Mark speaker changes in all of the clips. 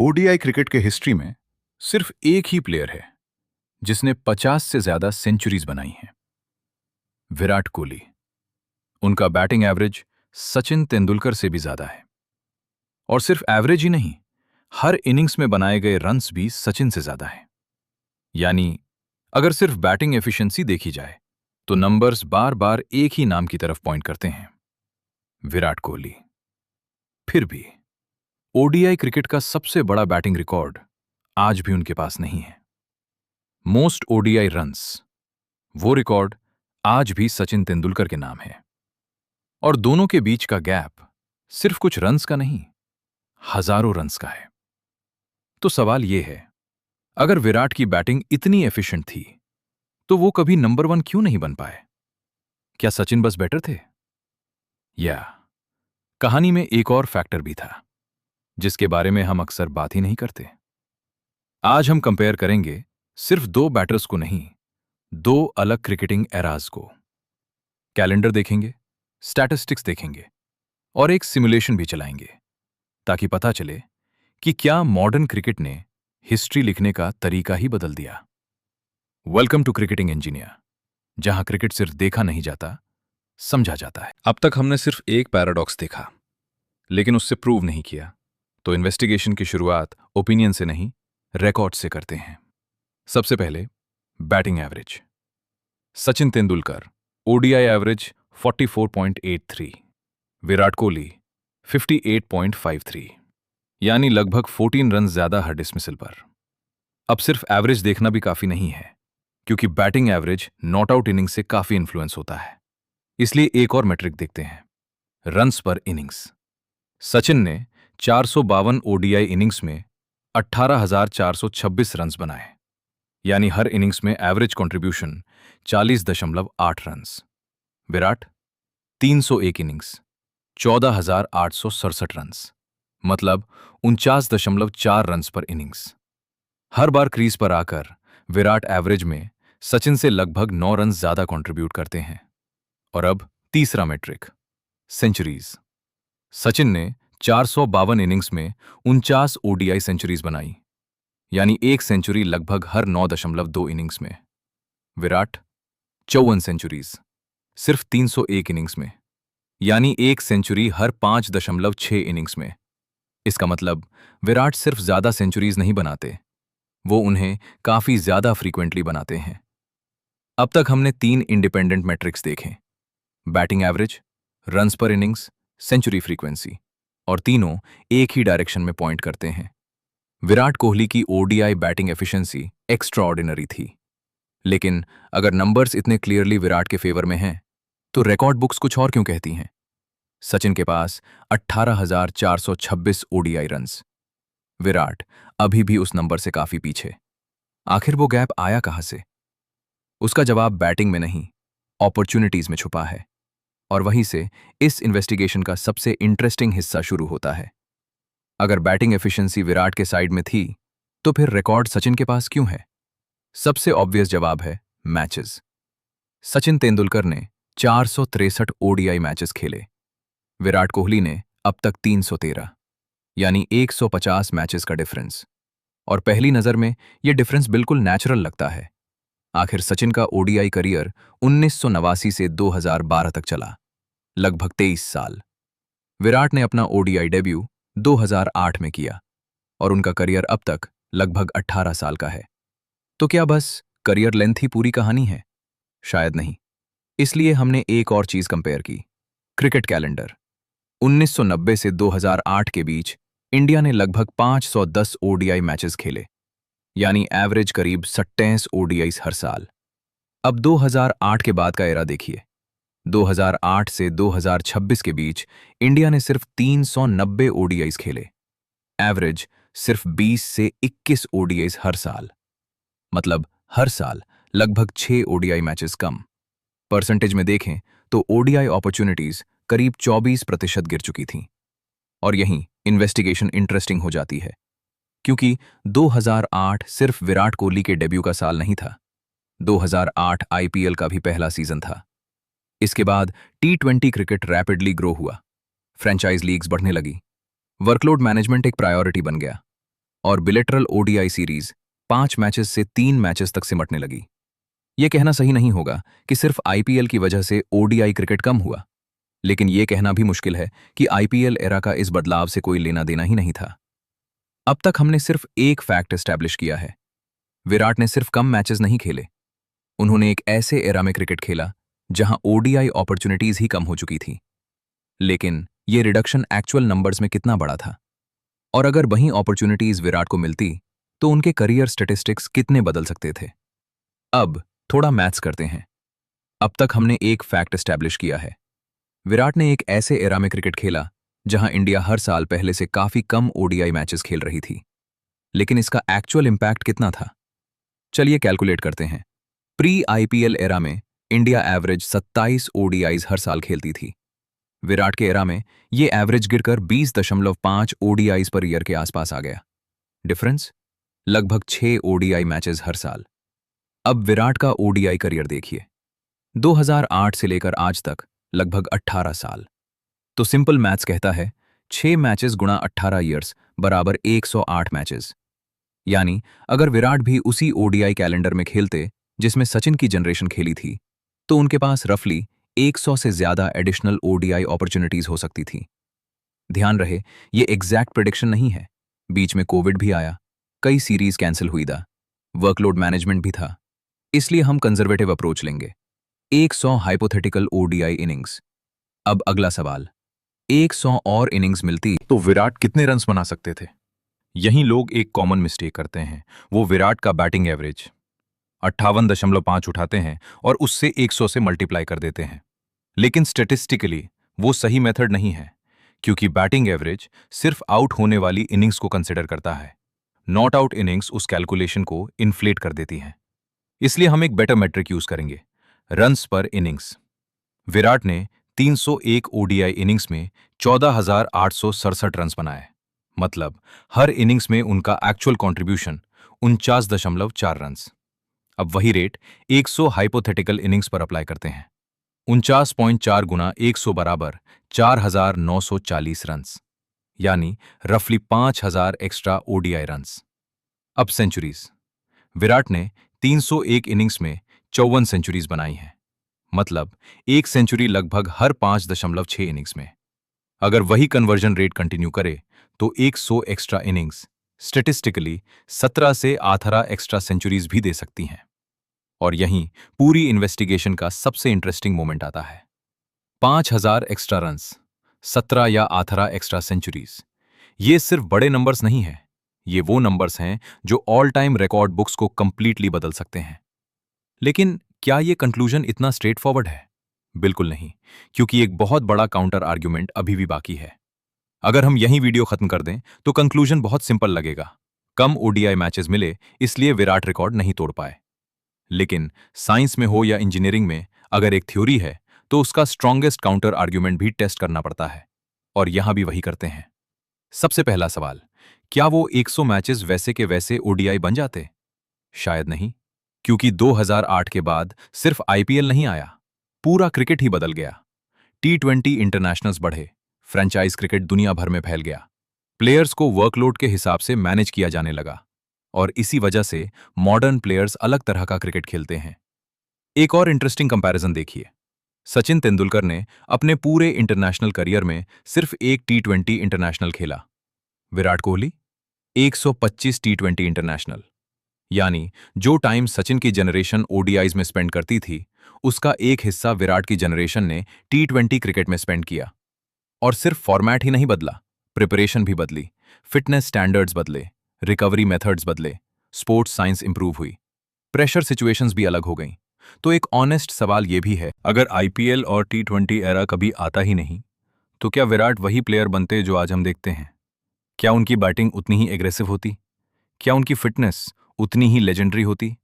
Speaker 1: ODI cricket के history में सिर्फ एक ही प्लेयर है जिसने 50 से ज्यादा सेंचुरीज बनाई हैं। विराट कोहली। उनका बैटिंग एवरेज सचिन तेंदुलकर से भी ज्यादा है। और सिर्फ एवरेज ही नहीं, हर इनिंग्स में बनाए गए रन्स भी सचिन से ज्यादा है। यानी अगर सिर्फ बैटिंग एफिशिएंसी देखी जाए तो नंबर्स बार बार एक ही नाम की तरफ पॉइंट करते हैं, विराट कोहली। फिर भी ओडीआई क्रिकेट का सबसे बड़ा बैटिंग रिकॉर्ड आज भी उनके पास नहीं है। मोस्ट ओडीआई रन्स, वो रिकॉर्ड आज भी सचिन तेंदुलकर के नाम है। और दोनों के बीच का गैप सिर्फ कुछ रन्स का नहीं, हजारों रन्स का है। तो सवाल यह है, अगर विराट की बैटिंग इतनी एफिशिएंट थी तो वो कभी नंबर 1 क्यों नहीं बन पाए? क्या सचिन बस बेटर थे? या कहानी में एक और फैक्टर भी था जिसके बारे में हम अक्सर बात ही नहीं करते। आज हम कंपेयर करेंगे सिर्फ दो बैटर्स को नहीं, दो अलग क्रिकेटिंग एराज को। कैलेंडर देखेंगे, स्टैटिस्टिक्स देखेंगे और एक सिमुलेशन भी चलाएंगे ताकि पता चले कि क्या मॉडर्न क्रिकेट ने हिस्ट्री लिखने का तरीका ही बदल दिया। वेलकम टू क्रिकेटिंग इंजीनियर, जहां क्रिकेट सिर्फ देखा नहीं जाता, समझा जाता है। अब तक हमने सिर्फ एक पैराडॉक्स देखा, लेकिन उससे प्रूव नहीं किया। तो इन्वेस्टिगेशन की शुरुआत ओपिनियन से नहीं, रिकॉर्ड से करते हैं। सबसे पहले batting average. Sachin Tendulkar ODI average 44.83, Virat Kohli 58.53, यानी लगभग 14 रन ज्यादा हर डिसमिसल पर। अब सिर्फ एवरेज देखना भी काफी नहीं है, क्योंकि batting average not out innings से काफी इन्फ्लुएंस होता है। इसलिए एक और मैट्रिक देखते हैं, रन्स पर इनिंग्स। सचिन ने 452 ओडीआई इनिंग्स में 18,426 रन्स बनाए, यानी हर इनिंग्स में average contribution 40.8 runs. Virat 301 innings, 14,867 runs, मतलब 49.4 रन्स पर इनिंग्स। हर बार क्रीज पर आकर विराट एवरेज में सचिन से लगभग 9 रन ज्यादा कंट्रीब्यूट करते हैं। और अब तीसरा मैट्रिक, सेंचुरीज। सचिन ने 452 इनिंग्स में 49 ओडीआई सेंचुरीज बनाई, यानी एक सेंचुरी लगभग हर 9.2 इनिंग्स में। विराट 54 सेंचुरीज, सिर्फ 301 इनिंग्स में, यानी एक सेंचुरी हर 5.6 इनिंग्स में। इसका मतलब विराट सिर्फ ज्यादा सेंचुरीज नहीं बनाते, वो उन्हें काफी ज्यादा फ्रीक्वेंटली बनाते हैं। अब तक हमने 3 इंडिपेंडेंट मैट्रिक्स देखे, बैटिंग एवरेज, रन्स पर इनिंग्स, सेंचुरी फ्रीक्वेंसी, और तीनों एक ही डायरेक्शन में पॉइंट करते हैं। विराट कोहली की ओडीआई बैटिंग एफिशिएंसी एक्स्ट्राऑर्डिनरी थी, लेकिन अगर नंबर्स इतने क्लियरली विराट के फेवर में हैं, तो रिकॉर्ड बुक्स कुछ और क्यों कहती हैं? सचिन के पास 18,426 ओडीआई रन्स, विराट अभी भी उस नंबर से काफी पीछे। आखिर वो गैप आया कहां से? उसका जवाब बैटिंग में नहीं, अपॉर्चुनिटीज में छुपा है। और वहीं से इस इन्वेस्टिगेशन का सबसे इंटरेस्टिंग हिस्सा शुरू होता है। अगर बैटिंग एफिशिएंसी विराट के साइड में थी, तो फिर रिकॉर्ड सचिन के पास क्यों है? सबसे ऑब्वियस जवाब है मैचेस। सचिन तेंदुलकर ने 463 ओडीआई मैचेस खेले, विराट कोहली ने अब तक 313, यानी 150 मैचेस का डिफरेंस। और पहली नजर में यह डिफरेंस बिल्कुल नेचुरल लगता है। आखिर सचिन का ओडीआई करियर 1989 से 2012 तक चला, लगभग 23 साल। विराट ने अपना ओडीआई डेब्यू 2008 में किया और उनका करियर अब तक लगभग 18 साल का है। तो क्या बस करियर लेंथ ही पूरी कहानी है? शायद नहीं। इसलिए हमने एक और चीज कंपेयर की, क्रिकेट कैलेंडर। 1990 से 2008 के बीच इंडिया ने लगभग 510 ओडीआई मैचेस खेले, यानी एवरेज करीब 27 ओडीआईज हर साल। अब 2008 के बाद का एरा देखिए। 2008 से 2026 के बीच इंडिया ने सिर्फ 390 ओडीआईज खेले, एवरेज सिर्फ 20 से 21 ओडीआईज हर साल, मतलब हर साल लगभग 6 ओडीआई मैचेस कम। परसेंटेज में देखें तो ओडीआई अपॉर्चुनिटीज करीब 24% गिर चुकी थीं। और यहीं इन्वेस्टिगेशन इंटरेस्टिंग हो जाती है, क्योंकि 2008 सिर्फ विराट कोहली के डेब्यू का साल नहीं था, 2008 आईपीएल का भी पहला सीजन था। इसके बाद टी20 क्रिकेट रैपिडली ग्रो हुआ, फ्रेंचाइज लीग्स बढ़ने लगी, वर्कलोड मैनेजमेंट एक प्रायोरिटी बन गया। और बिलेटरल ओडीआई सीरीज 5 मैचेस से 3 मैचेस तक सिमटने लगी। यह कहना सही नहीं होगा कि सिर्फ आईपीएल की वजह से ओडीआई क्रिकेट कम हुआ, लेकिन यह कहना भी मुश्किल है कि आईपीएल एरा का इस बदलाव से कोई लेना देना ही नहीं था। अब तक हमने सिर्फ एक फैक्ट एस्टैब्लिश किया है। विराट ने सिर्फ कम मैचेस नहीं खेले, उन्होंने एक ऐसे एरा में क्रिकेट खेला जहां ओडीआई अपॉर्चुनिटीज ही कम हो चुकी थी। लेकिन यह रिडक्शन एक्चुअल नंबर्स में कितना बड़ा था, और अगर वही अपॉर्चुनिटीज विराट को मिलती तो उनके करियर स्टैटिस्टिक्स कितने बदल सकते थे। अब थोड़ा मैथ्स करते हैं। अब तक हमने एक फैक्ट एस्टैब्लिश किया है। विराट ने एक ऐसे एरा में क्रिकेट खेला जहां इंडिया हर साल पहले से काफी कम ओडीआई मैचेस खेल रही थी। लेकिन इसका एक्चुअल इंपैक्ट कितना था, चलिए कैलकुलेट करते हैं। प्री आईपीएल एरा में इंडिया एवरेज 27 ओडीआईज हर साल खेलती थी। विराट के एरा में ये एवरेज गिरकर 20.5 ओडीआईज पर ईयर के आसपास आ गया। डिफरेंस लगभग 6 ओडीआई मैचेस हर साल। अब विराट का ओडीआई करियर देखिए, 2008 से लेकर आज तक लगभग 18 साल। तो सिंपल मैथ्स कहता है 6 मैचेस गुणा 18 ईयर्स बराबर 108 मैचेस। यानी अगर विराट भी उसी ओडीआई कैलेंडर में खेलते जिसमें सचिन की जनरेशन खेली थी, तो उनके पास रफली 100 से ज्यादा एडिशनल ओडीआई अपॉर्चुनिटीज हो सकती थी। ध्यान रहे, ये एग्जैक्ट प्रेडिक्शन नहीं है। बीच में कोविड भी आया, कई सीरीज कैंसिल हुई था, वर्कलोड मैनेजमेंट भी था। इसलिए हम कंजर्वेटिव अप्रोच लेंगे। 100 हाइपोथेटिकल ओडीआई इनिंग्स। अब अगला सवाल, 100 और इनिंग्स मिलती तो विराट कितने रन्स बना सकते थे? यहीं लोग एक कॉमन मिस्टेक करते हैं। वो विराट का बैटिंग एवरेज 58.5 उठाते हैं और उससे 100 से मल्टीप्लाई कर देते हैं। लेकिन स्टैटिस्टिकली वो सही मेथड नहीं है, क्योंकि बैटिंग एवरेज सिर्फ आउट होने वाली इनिंग्स को कंसिडर करता है। नॉट आउट इनिंग्स उस कैलकुलेशन को इन्फ्लेट कर देती हैं। इसलिए हम एक बेटर मेट्रिक यूज करेंगे, रन्स पर इनिंग्स। विराट ने 301 ओडीआई इनिंग्स में 14,867 रन्स बनाए। मतलब हर इनिंग्स में उनका एक्चुअल कंट्रीब्यूशन 49.4 रन्स। अब वही रेट 100 हाइपोथेटिकल इनिंग्स पर अप्लाई करते हैं। 49.4 गुना 100 बराबर 4,940 रन्स, यानी रफली 5,000 एक्स्ट्रा ओडीआई रन्स। अब सेंचुरीज। विराट ने 301 इनिंग्स में 54 सेंचुरीज बनाई हैं। मतलब एक सेंचुरी लगभग हर 5.6 इनिंग्स में। अगर वही कन्वर्जन रेट कंटिन्यू करे तो 100 एक्स्ट्रा इनिंग्स स्टैटिस्टिकली 17 से 18 एक्स्ट्रा सेंचुरीज भी दे सकती हैं। और यहीं पूरी इन्वेस्टिगेशन का सबसे इंटरेस्टिंग मोमेंट आता है। 5,000 एक्स्ट्रा रन्स, 17 या 18 एक्स्ट्रा सेंचुरीज, ये सिर्फ बड़े नंबर्स नहीं हैं, ये वो नंबर्स हैं जो ऑल टाइम रिकॉर्ड बुक्स को कंप्लीटली बदल सकते हैं। लेकिन क्या ये कंक्लूजन इतना स्ट्रेट फॉरवर्ड है? बिल्कुल नहीं, क्योंकि एक बहुत बड़ा काउंटर आर्ग्यूमेंट अभी भी बाकी है। अगर हम यहीं वीडियो खत्म कर दें तो कंक्लूजन बहुत सिंपल लगेगा। कम ओडीआई मैचेस मिले इसलिए विराट रिकॉर्ड नहीं तोड़ पाए। लेकिन साइंस में हो या इंजीनियरिंग में अगर एक थ्योरी है तो उसका स्ट्रॉन्गेस्ट काउंटर आर्ग्यूमेंट भी टेस्ट करना पड़ता है, और यहां भी वही करते हैं। सबसे पहला सवाल, क्या वो 100 मैचेस वैसे के वैसे ओडीआई बन जाते? शायद नहीं, क्योंकि 2008 के बाद सिर्फ आईपीएल नहीं आया, पूरा क्रिकेट ही बदल गया। टी20 इंटरनेशनल्स बढ़े, फ्रेंचाइज क्रिकेट दुनिया भर में फैल गया, प्लेयर्स को वर्कलोड के हिसाब से मैनेज किया जाने लगा, और इसी वजह से मॉडर्न प्लेयर्स अलग तरह का क्रिकेट खेलते हैं। एक और इंटरेस्टिंग कंपैरिजन देखिए। सचिन तेंदुलकर ने अपने पूरे इंटरनेशनल करियर में सिर्फ एक टी20 इंटरनेशनल खेला। विराट कोहली 125 टी20 इंटरनेशनल। यानी जो टाइम सचिन की जनरेशन ओडीआईज में स्पेंड करती थी, उसका एक हिस्सा विराट की जनरेशन ने टी20 क्रिकेट में स्पेंड किया। और सिर्फ फॉर्मेट ही नहीं बदला, प्रिपरेशन भी बदली, फिटनेस स्टैंडर्ड्स बदले, रिकवरी मेथड्स बदले, स्पोर्ट्स साइंस इंप्रूव हुई, प्रेशर सिचुएशंस भी अलग हो गईं। तो एक ऑनेस्ट सवाल यह भी है, अगर आईपीएल और टी20 एरा कभी आता ही नहीं, तो क्या विराट वही प्लेयर बनते जो आज हम देखते हैं? क्या उनकी बैटिंग उतनी ही एग्रेसिव होती? क्या उनकी फिटनेस उतनी ही लेजेंडरी होती?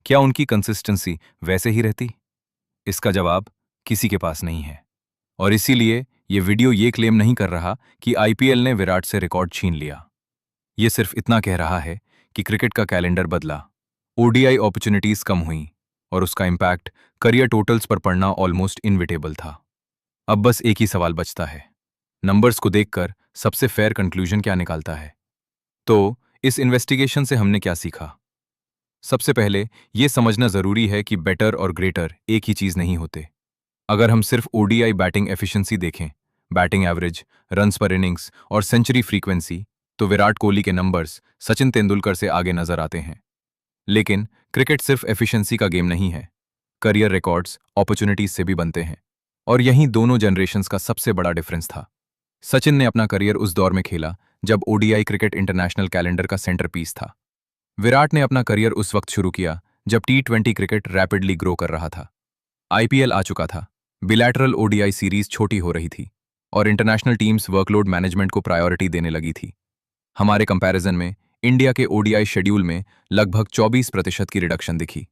Speaker 1: क्या उनकी कंसिस्टेंसी वैसे ही रहती? इसका जवाब किसी के पास नहीं है। और इसीलिए ये वीडियो ये क्लेम नहीं कर रहा कि आईपीएल ने विराट से रिकॉर्ड छीन लिया। ये सिर्फ इतना कह रहा है कि क्रिकेट का कैलेंडर बदला, ओडीआई अपॉर्चुनिटीज कम हुई, और उसका इंपैक्ट करियर टोटल्स पर पड़ना ऑलमोस्ट इनविटेबल था। अब बस एक ही सवाल बचता है, नंबर्स को देखकर सबसे फेयर कंक्लूजन क्या निकालता है? तो इस इन्वेस्टिगेशन से हमने क्या सीखा? सबसे पहले ये समझना जरूरी है कि बेटर और ग्रेटर एक ही चीज नहीं होते। अगर हम सिर्फ ओडीआई बैटिंग एफिशिएंसी देखें, बैटिंग एवरेज, रन्स पर इनिंग्स और सेंचुरी फ्रीक्वेंसी, तो विराट कोहली के नंबर्स सचिन तेंदुलकर से आगे नजर आते हैं। लेकिन क्रिकेट सिर्फ एफिशिएंसी का गेम नहीं है। करियर रिकॉर्ड्स अपॉर्चुनिटीज से भी बनते हैं। और यहीं दोनों जनरेशंस का सबसे बड़ा डिफरेंस था। सचिन ने अपना करियर उस दौर में खेला जब ओडीआई क्रिकेट इंटरनेशनल कैलेंडर का सेंटर पीस था। विराट ने अपना करियर उस वक्त शुरू किया जब टी20 क्रिकेट रैपिडली ग्रो कर रहा था। आईपीएल आ चुका था, बिलैटरल ओडीआई सीरीज छोटी हो रही थी और इंटरनेशनल टीम्स वर्कलोड मैनेजमेंट को प्रायोरिटी देने लगी थी। हमारे कंपैरिजन में इंडिया के ओडीआई शेड्यूल में लगभग 24% की रिडक्शन दिखी।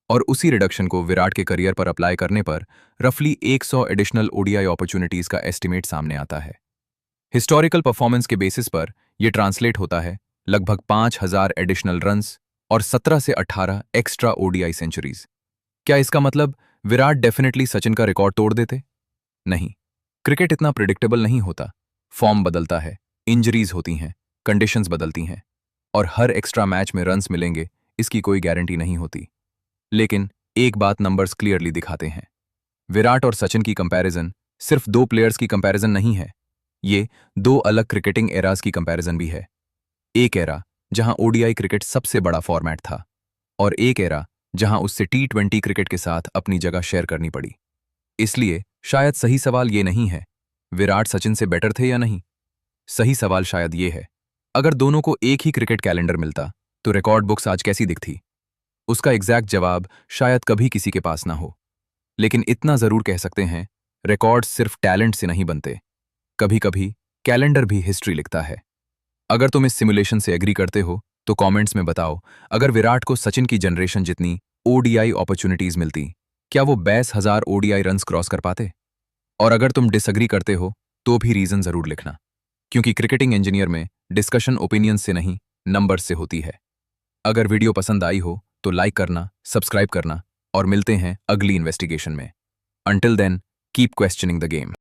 Speaker 1: और उसी रिडक्शन को विराट के करियर पर अप्लाई करने पर रफली 100 एडिशनल ओडीआई अपॉर्चुनिटीज का एस्टिमेट सामने आता है। हिस्टोरिकल परफॉर्मेंस के बेसिस पर यह ट्रांसलेट होता है लगभग 5000 एडिशनल रन्स और 17 से 18 एक्स्ट्रा ओडीआई सेंचुरीज। क्या इसका मतलब विराट डेफिनेटली सचिन का रिकॉर्ड तोड़ देते? नहीं। क्रिकेट इतना प्रिडिक्टेबल नहीं होता। फॉर्म बदलता है, इंजरीज होती हैं, कंडीशंस बदलती हैं और हर एक्स्ट्रा मैच में रन्स मिलेंगे इसकी कोई गारंटी नहीं होती। लेकिन एक बात नंबर्स क्लियरली दिखाते हैं। विराट और सचिन की कंपैरिजन सिर्फ दो प्लेयर्स की कंपैरिजन नहीं है, ये दो अलग क्रिकेटिंग एराज की कंपैरिजन भी है। एक एरा जहां ओडीआई क्रिकेट सबसे बड़ा फॉर्मेट था और एक एरा जहां उससे टी20 क्रिकेट के साथ अपनी जगह शेयर करनी पड़ी। इसलिए शायद सही सवाल ये नहीं है विराट सचिन से बेटर थे या नहीं। सही सवाल शायद ये है, अगर दोनों को एक ही क्रिकेट कैलेंडर मिलता तो रिकॉर्ड बुक्स आज कैसी दिखती? उसका एग्जैक्ट जवाब शायद कभी किसी के पास ना हो। लेकिन इतना जरूर कह सकते हैं, रिकॉर्ड सिर्फ टैलेंट से नहीं बनते, कभी कभी कैलेंडर भी हिस्ट्री लिखता है। अगर तुम इस सिमुलेशन से एग्री करते हो तो कमेंट्स में बताओ, अगर विराट को सचिन की जनरेशन जितनी ओडीआई अपॉर्चुनिटीज मिलती, क्या वो 22,000 ओडीआई रन्स क्रॉस कर पाते? और अगर तुम डिसएग्री करते हो तो भी रीजन जरूर लिखना, क्योंकि क्रिकेटिंग इंजीनियर में डिस्कशन ओपिनियन से नहीं, नंबर से होती है। अगर वीडियो पसंद आई हो तो लाइक करना, सब्सक्राइब करना और मिलते हैं अगली इन्वेस्टिगेशन में। Until then, keep questioning the game.